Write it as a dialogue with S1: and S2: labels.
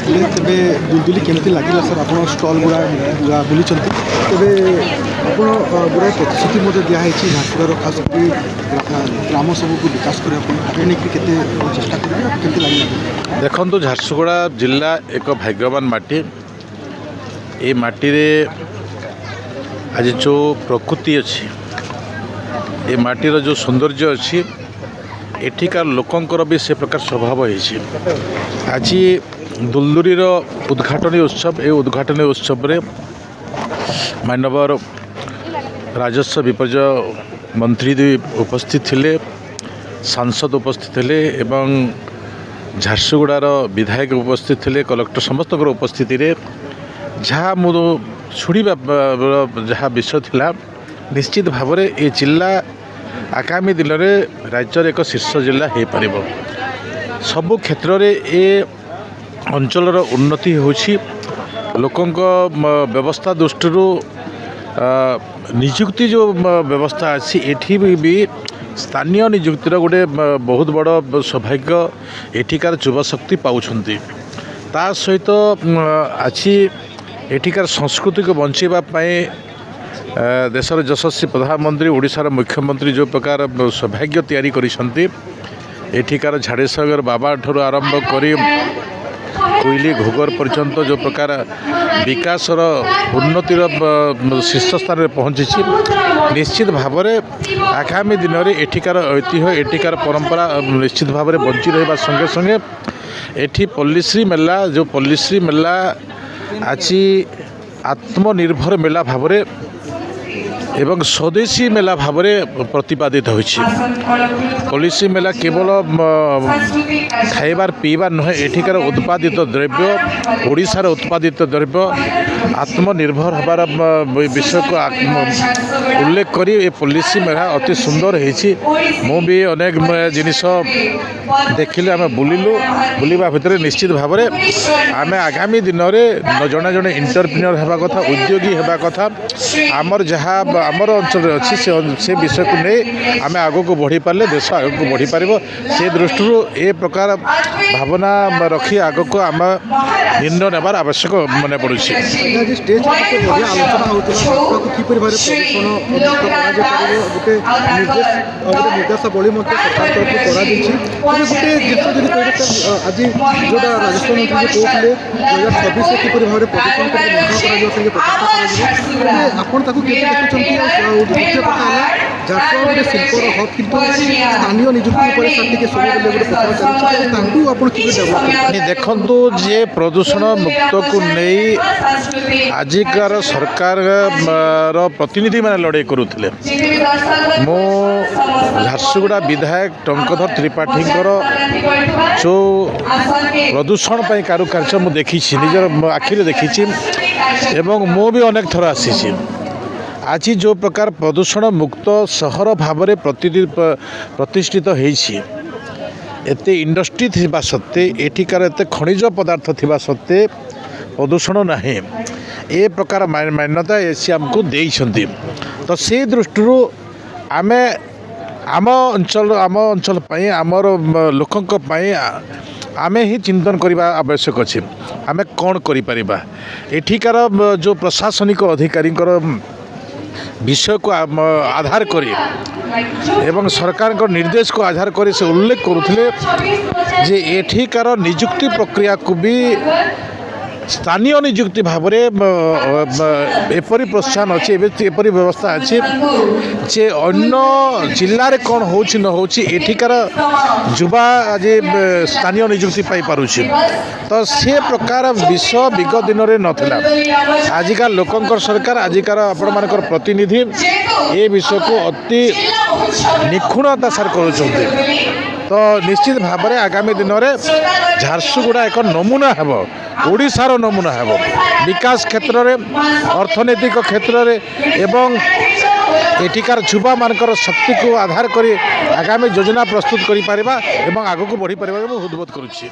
S1: ଆସିଥିଲେ ତେବେ ଦୁଲଦୁଲି କେମିତି ଲାଗିଲା ସାର୍? ଆପଣ ଷ୍ଟଲ୍ ଗୁଡ଼ା ବୁଲିଛନ୍ତି, ତେବେ ଆପଣ ଗୁଡ଼ାଏ ପ୍ରତିଶ୍ରୁତି ମଧ୍ୟ ଦିଆହେଇଛି ଝାରସୁଗୁଡ଼ାର ଖାସ୍ କରି ଗ୍ରାମ ସବୁକୁ ବିକାଶ କରିବା ପାଇଁ, ଏ ନେଇକି କେତେ ଚେଷ୍ଟା କରିବେ, କେମିତି ଲାଗିଲା?
S2: ଦେଖନ୍ତୁ, ଝାରସୁଗୁଡ଼ା ଜିଲ୍ଲା ଏକ ଭାଗ୍ୟବାନ ମାଟି। ଏ ମାଟିରେ ଆଜି ଯେଉଁ ପ୍ରକୃତି ଅଛି, ଏ ମାଟିର ଯେଉଁ ସୌନ୍ଦର୍ଯ୍ୟ ଅଛି, ଏଠିକାର ଲୋକଙ୍କର ବି ସେ ପ୍ରକାର ସ୍ୱଭାବ ହେଇଛି। ଆଜି ଦୁଲଦୁଲିର ଉଦ୍ଘାଟନୀ ଉତ୍ସବ, ଏ ଉଦ୍ଘାଟନୀ ଉତ୍ସବରେ ମାନ୍ୟବର ରାଜସ୍ୱ ବିପର୍ଯ୍ୟୟ ମନ୍ତ୍ରୀ ଉପସ୍ଥିତ ଥିଲେ, ସାଂସଦ ଉପସ୍ଥିତ ଥିଲେ ଏବଂ ଝାରସୁଗୁଡ଼ାର ବିଧାୟକ ଉପସ୍ଥିତ ଥିଲେ, କଲେକ୍ଟର ସମସ୍ତଙ୍କର ଉପସ୍ଥିତିରେ ଯାହା ମୁଁ ଶୁଣିବା ଯାହା ବିଷୟ ଥିଲା, ନିଶ୍ଚିତ ଭାବରେ ଏ ଜିଲ୍ଲା ଆଗାମୀ ଦିନରେ ରାଜ୍ୟର ଏକ ଶୀର୍ଷ ଜିଲ୍ଲା ହୋଇପାରିବ। ସବୁ କ୍ଷେତ୍ରରେ ଏ ଅଞ୍ଚଳର ଉନ୍ନତି ହେଉଛି। ଲୋକଙ୍କ ବ୍ୟବସ୍ଥା ଦୃଷ୍ଟିରୁ ନିଯୁକ୍ତି ଯେଉଁ ବ୍ୟବସ୍ଥା ଅଛି, ଏଠି ବି ସ୍ଥାନୀୟ ନିଯୁକ୍ତିର ଗୋଟେ ବହୁତ ବଡ଼ ସୌଭାଗ୍ୟ ଏଠିକାର ଯୁବଶକ୍ତି ପାଉଛନ୍ତି। ତା ସହିତ ଅଛି ଏଠିକାର ସଂସ୍କୃତିକୁ ବଞ୍ଚାଇବା ପାଇଁ ଦେଶର ଯଶସ୍ୱୀ ପ୍ରଧାନମନ୍ତ୍ରୀ, ଓଡ଼ିଶାର ମୁଖ୍ୟମନ୍ତ୍ରୀ ଯେଉଁ ପ୍ରକାର ସୌଭାଗ୍ୟ ତିଆରି କରିଛନ୍ତି, ଏଠିକାର ଝାଡ଼େଶ୍ୱର ବାବା ଠାରୁ ଆରମ୍ଭ କରି କୋଇଲି ଘୋଗର ପର୍ଯ୍ୟନ୍ତ ଯେଉଁ ପ୍ରକାର ବିକାଶର ଉନ୍ନତିର ଶୀର୍ଷ ସ୍ଥାନରେ ପହଞ୍ଚିଛି, ନିଶ୍ଚିତ ଭାବରେ ଆଗାମୀ ଦିନରେ ଏଠିକାର ଐତିହ୍ୟ, ଏଠିକାର ପରମ୍ପରା ନିଶ୍ଚିତ ଭାବରେ ବଞ୍ଚି ରହିବା ସଙ୍ଗେ ସଙ୍ଗେ ଏଠି ପଲ୍ଲିଶ୍ରୀ ମେଲା, ଯେଉଁ ପଲ୍ଲିଶ୍ରୀ ମେଲା ଆଜି ଆତ୍ମନିର୍ଭର ମେଲା ଭାବରେ ଏବଂ ସ୍ୱଦେଶୀ ମେଲା ଭାବରେ ପ୍ରତିପାଦିତ ହୋଇଛି। ପଲ୍ଲିଶ୍ରୀ ମେଲା କେବଳ ଖାଇବାର ପିଇବାର ନୁହେଁ, ଏଠିକାର ଉତ୍ପାଦିତ ଦ୍ରବ୍ୟ, ଓଡ଼ିଶାର ଉତ୍ପାଦିତ ଦ୍ରବ୍ୟ ଆତ୍ମନିର୍ଭର ହେବାର ବିଷୟକୁ ଉଲ୍ଲେଖ କରି ଏ ପଲ୍ଲିଶ୍ରୀ ମେଳା ଅତି ସୁନ୍ଦର ହେଇଛି। ମୁଁ ବି ଅନେକ ଜିନିଷ ଦେଖିଲେ, ଆମେ ବୁଲିବା ଭିତରେ ନିଶ୍ଚିତ ଭାବରେ ଆମେ ଆଗାମୀ ଦିନରେ ଜଣେ ଜଣେ ଏଣ୍ଟରପ୍ରିନିୟର ହେବା କଥା, ଉଦ୍ୟୋଗୀ ହେବା କଥା। ଆମର ଯାହା ଆମର ଅଞ୍ଚଳରେ ଅଛି ସେ ବିଷୟକୁ ନେଇ ଆମେ ଆଗକୁ ବଢ଼ିପାରିଲେ ଦେଶ ଆଗକୁ ବଢ଼ିପାରିବ। ସେ ଦୃଷ୍ଟିରୁ ଏ ପ୍ରକାର ଭାବନା ରଖି ଆଗକୁ ଆମେ ନିର୍ଣ୍ଣୟ ନେବାର ଆବଶ୍ୟକ ମନେ ପଡ଼ୁଛି।
S1: ଆଲୋଚନା ହେଉଥିଲା କିପରି ଭାବରେ ପ୍ରଦୂଷଣ କରାଯାଇପାରିବ, ଗୋଟେ ନିର୍ଦ୍ଦେଶାବଳୀ ମଧ୍ୟ ସରକାର ତରଫରୁ କରାଯାଇଛି। ଗୋଟେ ଜିନିଷ ଯଦି କହିବେ ସାର୍, ଆଜି ଯେଉଁଟା ରାଜସ୍ୱ ମନ୍ତ୍ରୀ କହୁଥିଲେ 2026 କିପରି ଭାବରେ ପ୍ରଦୂଷଣ ନିୟନ୍ତ୍ରଣ କରାଯିବ, ସେମିତି ପ୍ରଚେଷ୍ଟା କରାଯିବ, ଆପଣ ତାକୁ କେମିତି ଦେଖୁଛନ୍ତି? ଆଉ ଦ୍ୱିତୀୟ କଥା ହେଲା, ଝାରସୁଗୁଡ଼ା ଗୋଟେ ଶିଳ୍ପର ହବ୍, କିନ୍ତୁ ସ୍ଥାନୀୟ ନିଯୁକ୍ତି ଉପରେ ସାର୍ ଟିକେ ସବୁ ଗୋଟେ ପ୍ରଚାର ଚାଲିଛି, ତାଙ୍କୁ ଆପଣ କିପରି ଡେଭଲପ୍ କରିବେ?
S2: ଦେଖନ୍ତୁ, ଯେ ପ୍ରଦୂଷଣ ମୁକ୍ତକୁ ନେଇ ଆଜିକାର ସରକାରର ପ୍ରତିନିଧିମାନେ ଲଢ଼େଇ କରୁଥିଲେ, ମୁଁ ଝାରସୁଗୁଡ଼ା ବିଧାୟକ ଟଙ୍କଧର ତ୍ରିପାଠୀଙ୍କର ଯେଉଁ ପ୍ରଦୂଷଣ ପାଇଁ କାରୁକାର୍ଯ୍ୟ ମୁଁ ଦେଖିଛି, ନିଜର ଆଖିରେ ଦେଖିଛି ଏବଂ ମୁଁ ବି ଅନେକ ଥର ଆସିଛି। ଆଜି ଯେଉଁ ପ୍ରକାର ପ୍ରଦୂଷଣ ମୁକ୍ତ ସହର ଭାବରେ ପ୍ରତିଷ୍ଠିତ ହେଇଛି, ଏତେ ଇଣ୍ଡଷ୍ଟ୍ରି ଥିବା ସତ୍ତ୍ୱେ, ଏଠିକାର ଏତେ ଖଣିଜ ପଦାର୍ଥ ଥିବା ସତ୍ତ୍ୱେ ପ୍ରଦୂଷଣ ନାହିଁ, ଏ ପ୍ରକାର ମାନ୍ୟତା ଏସି ଆମକୁ ଦେଇଛନ୍ତି। ତ ସେଇ ଦୃଷ୍ଟିରୁ ଆମେ ଆମ ଅଞ୍ଚଳ ପାଇଁ, ଆମର ଲୋକଙ୍କ ପାଇଁ ଆମେ ହିଁ ଚିନ୍ତନ କରିବା ଆବଶ୍ୟକ ଅଛି। ଆମେ କ'ଣ କରିପାରିବା? ଏଠିକାର ଯେଉଁ ପ୍ରଶାସନିକ ଅଧିକାରୀଙ୍କର ବିଷୟକୁ ଆଧାର କରି ଏବଂ ସରକାରଙ୍କ ନିର୍ଦ୍ଦେଶକୁ ଆଧାର କରି ସେ ଉଲ୍ଲେଖ କରୁଥିଲେ ଯେ ଏଠିକାର ନିଯୁକ୍ତି ପ୍ରକ୍ରିୟାକୁ ବି ସ୍ଥାନୀୟ ନିଯୁକ୍ତି ଭାବରେ ଏପରି ପ୍ରୋତ୍ସାହନ ଅଛି, ଏପରି ବ୍ୟବସ୍ଥା ଅଛି ଯେ ଅନ୍ୟ ଜିଲ୍ଲାରେ କ'ଣ ହେଉଛି ନ ହେଉଛି, ଏଠିକାର ଯୁବା ଆଜି ସ୍ଥାନୀୟ ନିଯୁକ୍ତି ପାଇପାରୁଛି। ତ ସେ ପ୍ରକାର ବିଷୟ ବିଗତ ଦିନରେ ନଥିଲା। ଆଜିକା ଲୋକଙ୍କର ସରକାର, ଆଜିକାର ଆପଣମାନଙ୍କର ପ୍ରତିନିଧି ଏ ବିଷୟକୁ ଅତି ନିଖୁଣତା ସାର୍ କରୁଛନ୍ତି। ତ ନିଶ୍ଚିତ ଭାବରେ ଆଗାମୀ ଦିନରେ ଝାରସୁଗୁଡ଼ା ଏକ ନମୁନା ହେବ, ଓଡ଼ିଶାର ନମୁନା ହେବ, ବିକାଶ କ୍ଷେତ୍ରରେ, ଅର୍ଥନୈତିକ କ୍ଷେତ୍ରରେ ଏବଂ ଏଠିକାର ଯୁବାମାନଙ୍କର ଶକ୍ତିକୁ ଆଧାର କରି ଆଗାମୀ ଯୋଜନା ପ୍ରସ୍ତୁତ କରିପାରିବା ଏବଂ ଆଗକୁ ବଢ଼ିପାରିବା ମୁଁ ହୃଦବୋଧ କରୁଛି।